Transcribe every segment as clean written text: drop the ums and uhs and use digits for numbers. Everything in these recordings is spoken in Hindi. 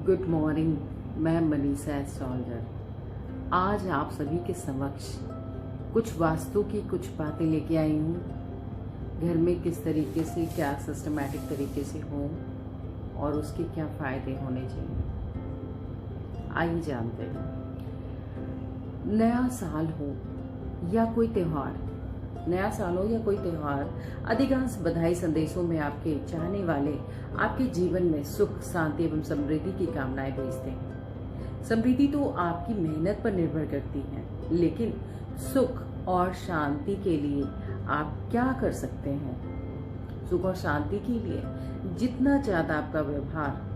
Good morning. मैं मनीषा एस्ट्रोलॉजर आज आप सभी के समक्ष कुछ वास्तु की कुछ बातें लेके आई हूँ। घर में किस तरीके से क्या सिस्टमैटिक तरीके से हो और उसके क्या फायदे होने चाहिए, आइए जानते हैं। नया साल हो या कोई त्योहार, अधिकांश बधाई संदेशों में आपके चाहने वाले आपके जीवन में सुख, शांति एवं समृद्धि की कामनाएं भेजते हैं। समृद्धि तो आपकी मेहनत पर निर्भर करती है, लेकिन सुख और शांति के लिए आप क्या कर सकते हैं? सुख और शांति के लिए जितना ज्यादा आपका व्यवहार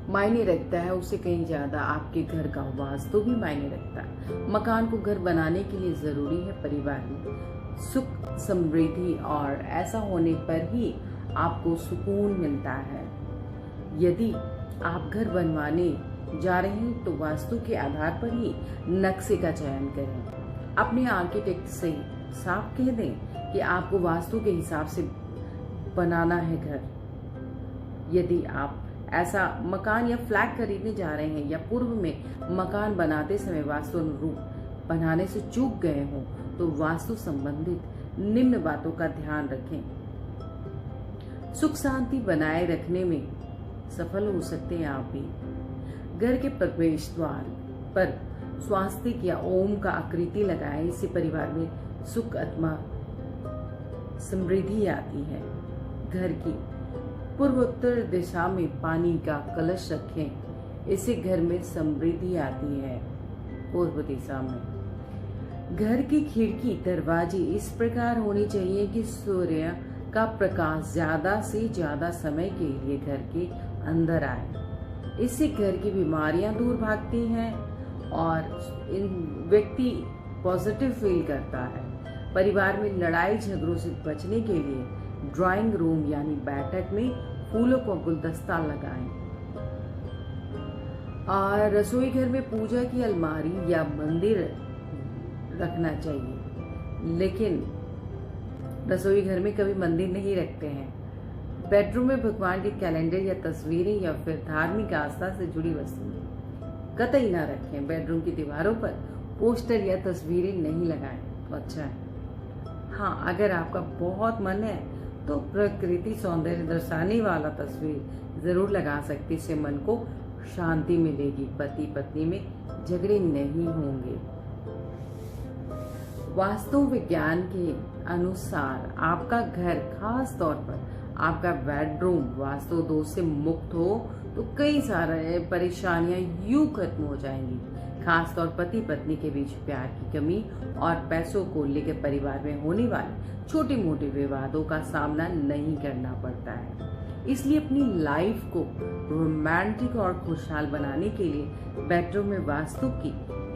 मायने रखता है, उससे कहीं ज्यादा आपके घर का वास्तु भी मायने रखता है। मकान को घर बनाने के लिए जरूरी है परिवार में सुख, समृद्धि, और ऐसा होने पर ही आपको सुकून मिलता है। यदि आप घर बनवाने जा रहे हैं तो वास्तु के आधार पर ही नक्शे का चयन करें। अपने आर्किटेक्ट से साफ कह दें कि आपको वास्तु के हिसाब से बनाना है घर। यदि आप ऐसा मकान या फ्लैट खरीदने जा रहे हैं या पूर्व में मकान बनाते समय वास्तु अनुरूप बनाने से चूक गए हों तो वास्तु संबंधित निम्न बातों का ध्यान रखें। सुख शांति बनाए रखने में सफल हो सकते हैं आप भी। घर के प्रवेश द्वार पर स्वास्तिक या ओम का आकृति लगाएं। इससे परिवार में सुख, आत्मा, समृद्धि आती है। घर की पूर्वोत्तर दिशा में पानी का कलश रखें। इससे घर में समृद्धि आती है। पूर्व दिशा में घर की खिड़की, दरवाजे इस प्रकार होनी चाहिए कि सूर्य का प्रकाश ज्यादा से ज्यादा समय के लिए घर के अंदर आए। इससे घर की बीमारियां दूर भागती हैं और व्यक्ति पॉजिटिव फील करता है। परिवार में लड़ाई झगड़ों से बचने के लिए ड्राइंग रूम यानी बैठक में फूलों को गुलदस्ता लगाएं। और रसोई घर में पूजा की अलमारी या मंदिर रखना चाहिए, लेकिन रसोई घर में कभी मंदिर नहीं रखते हैं। बेडरूम में भगवान के कैलेंडर या तस्वीरें या फिर धार्मिक आस्था से जुड़ी वस्तुएं कतई ना रखें। बेडरूम की दीवारों पर पोस्टर या तस्वीरें नहीं लगाएं तो अच्छा है। हाँ, अगर आपका बहुत मन है तो प्रकृति सौंदर्य दर्शाने वाला तस्वीर जरूर लगा सकते। इससे मन को शांति मिलेगी। पति पत्नी में झगड़े नहीं होंगे। वास्तु विज्ञान के अनुसार आपका घर, खास तौर पर आपका बेडरूम वास्तु दोष से मुक्त हो तो कई सारे परेशानियां यूं खत्म हो जाएंगी। खासतौर पति पत्नी के बीच प्यार की कमी और पैसों को लेकर परिवार में होने वाले छोटे मोटे विवादों का सामना नहीं करना पड़ता है। इसलिए अपनी लाइफ को रोमांटिक और खुशहाल बनाने के लिए बेडरूम में वास्तु की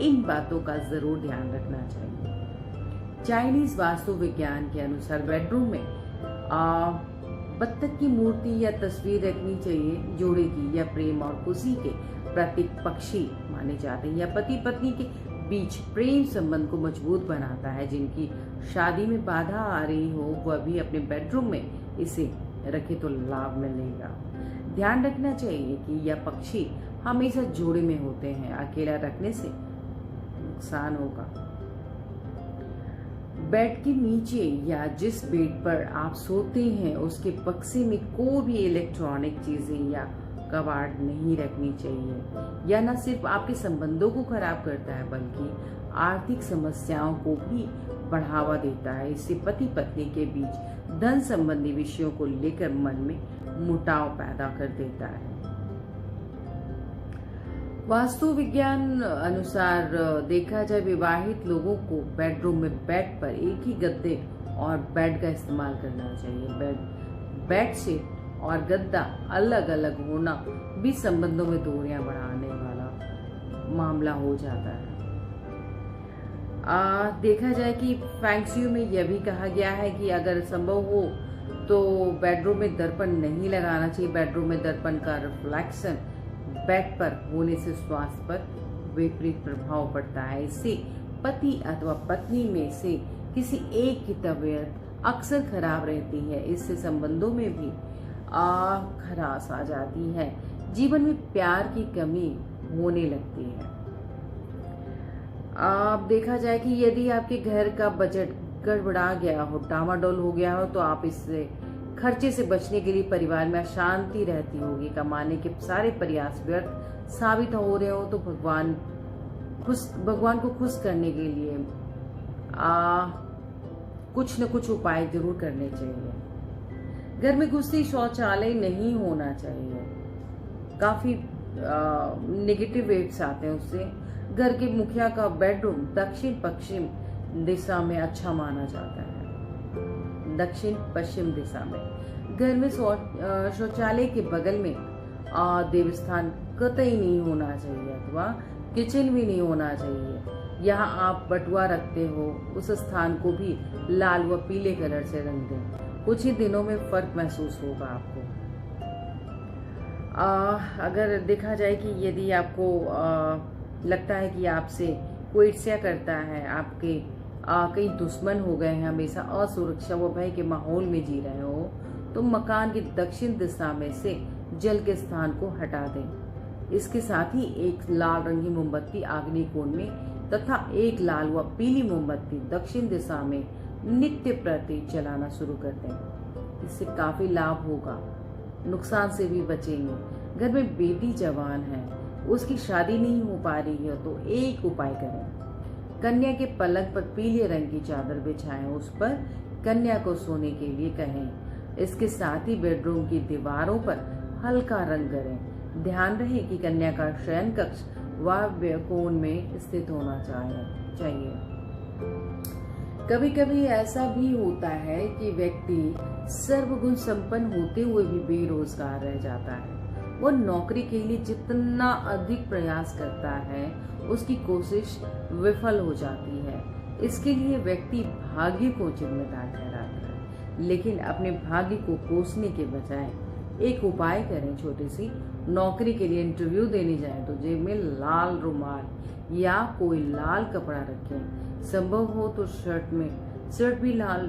इन बातों का जरूर ध्यान रखना चाहिए। चाइनीज वास्तु विज्ञान के अनुसार बेडरूम में बत्तख की मूर्ति या तस्वीर रखनी चाहिए। जोड़े की या प्रेम और खुशी के प्रतीक पक्षी माने जाते हैं या पति पत्नी के बीच प्रेम संबंध को मजबूत बनाता है। जिनकी शादी में बाधा आ रही हो वह भी अपने बेडरूम में इसे रखे तो लाभ मिलेगा। ध्यान रखना चाहिए कि यह पक्षी हमेशा जोड़े में होते हैं। अकेला रखने से नुकसान होगा। बेड के नीचे या जिस बेड पर आप सोते हैं उसके बक्से में कोई भी इलेक्ट्रॉनिक चीजें या कबाड़ नहीं रखनी चाहिए। यह न सिर्फ आपके संबंधों को खराब करता है बल्कि आर्थिक समस्याओं को भी बढ़ावा देता है। इससे पति पत्नी के बीच धन संबंधी विषयों को लेकर मन में मुटाव पैदा कर देता है। वास्तु विज्ञान अनुसार देखा जाए विवाहित लोगों को बेडरूम में बेड पर एक ही गद्दे और बेड का इस्तेमाल करना चाहिए। बेड सेट और गद्दा अलग अलग होना भी संबंधों में दूरियां बढ़ाने वाला मामला हो जाता है। देखा जाए कि फेंग शुई में यह भी कहा गया है कि अगर संभव हो तो बेडरूम में दर्पण नहीं लगाना चाहिए। बेडरूम में दर्पण का रिफ्लेक्शन बेड पर होने से स्वास्थ्य पर विपरीत प्रभाव पड़ता है। इससे पति अथवा पत्नी में से किसी एक की तबीयत अक्सर खराब रहती है। इससे संबंधों में भी खराश आ जाती है। जीवन में प्यार की कमी होने लगती है। आप देखा जाए कि यदि आपके घर का बजट गड़बड़ा गया हो, डामाडोल हो गया हो, तो आप इससे खर्चे से बचने के लिए परिवार में अशांति रहती होगी। कमाने के सारे प्रयास व्यर्थ साबित हो रहे हो तो भगवान को खुश करने के लिए कुछ न कुछ उपाय जरूर करने चाहिए। घर में घुसते ही शौचालय नहीं होना चाहिए। काफी नेगेटिव वेव्स आते हैं उससे। घर के मुखिया का बेडरूम दक्षिण पश्चिम दिशा में अच्छा माना जाता है। दक्षिण पश्चिम दिशा में घर में शौचालय के बगल में देवस्थान कतई नहीं होना चाहिए, अथवा किचन भी नहीं होना चाहिए। यहाँ आप बटुआ रखते हो, उस स्थान को भी लाल व पीले कलर से रंग दें। कुछ ही दिनों में फर्क महसूस होगा आपको। अगर देखा जाए कि यदि आपको लगता है कि आपसे कोई ईर्ष्या करता है, आपके कई दुश्मन हो गए हैं, हमेशा असुरक्षा व भय के माहौल में जी रहे हो, तो मकान की दक्षिण दिशा में से जल के स्थान को हटा दें। इसके साथ ही एक लाल रंग की मोमबत्ती आग्नेय कोण में तथा एक लाल व पीली मोमबत्ती दक्षिण दिशा में नित्य प्रति जलाना शुरू कर दें। इससे काफी लाभ होगा, नुकसान से भी बचेंगे। घर में बेटी जवान है, उसकी शादी नहीं हो पा रही है, तो एक उपाय करें। कन्या के पलंग पर पीले रंग की चादर बिछाएं, उस पर कन्या को सोने के लिए कहें। इसके साथ ही बेडरूम की दीवारों पर हल्का रंग करें। ध्यान रहे कि कन्या का शयन कक्ष वायव्य कोण में स्थित होना चाहिए। कभी कभी ऐसा भी होता है कि व्यक्ति सर्वगुण संपन्न होते हुए भी बेरोजगार रह जाता है। वो नौकरी के लिए जितना अधिक प्रयास करता है, उसकी कोशिश विफल हो जाती है। इसके लिए व्यक्ति भाग्य को जिम्मेदार ठहराता है, लेकिन अपने भाग्य को कोसने के बजाय एक उपाय करें। छोटी सी नौकरी के लिए इंटरव्यू देने जाएं तो जेब में लाल रुमाल या कोई लाल कपड़ा रखें। संभव हो तो शर्ट भी लाल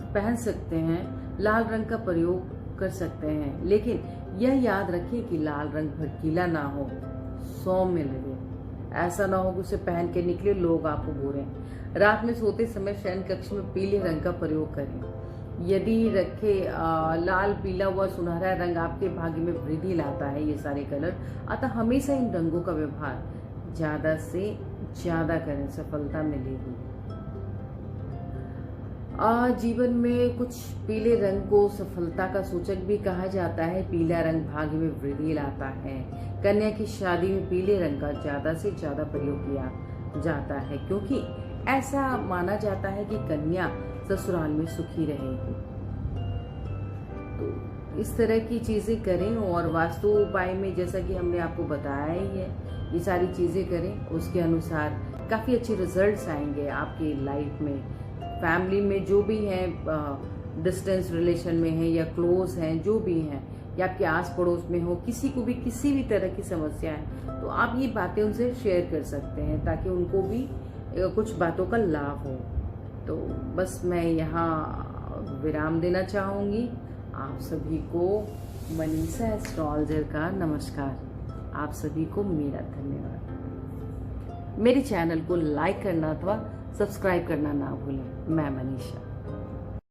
पहन सकते हैं, लाल रंग का प्रयोग कर सकते हैं, लेकिन यह याद रखें कि लाल रंग भड़कीला ना हो, सौम्य लगे। ऐसा ना हो कि उसे पहन के निकले लोग आपको बोलें। रात में सोते समय शयन कक्ष में पीले रंग का प्रयोग करें। यदि रखे लाल, पीला व सुनहरा रंग आपके भाग्य में वृद्धि लाता है, ये सारे कलर, अतः हमेशा इन रंगों का व्यवहार ज्यादा से ज्यादा करें, सफलता मिलेगी। जीवन में कुछ पीले रंग को सफलता का सूचक भी कहा जाता है। पीला रंग भाग्य में वृद्धि लाता है। कन्या की शादी में पीले रंग का ज्यादा से ज्यादा प्रयोग किया जाता है, क्योंकि ऐसा माना जाता है कि कन्या ससुराल में सुखी रहेगी। तो इस तरह की चीजें करें, और वास्तु उपाय में जैसा कि हमने आपको बताया ही है, ये सारी चीजें करें, उसके अनुसार काफी अच्छे रिजल्ट्स आएंगे आपकी लाइफ में। फैमिली में जो भी हैं, डिस्टेंस रिलेशन में है या क्लोज हैं, जो भी हैं, या आपके आस पड़ोस में हो, किसी को भी किसी भी तरह की समस्या है, तो आप ये बातें उनसे शेयर कर सकते हैं ताकि उनको भी कुछ बातों का लाभ हो। तो बस मैं यहाँ विराम देना चाहूँगी। आप सभी को मनीषा एस्ट्रोलॉजर का नमस्कार। आप सभी को मेरा धन्यवाद। मेरे चैनल को लाइक करना अथवा सब्सक्राइब करना ना भूलें। मैं मनीषा।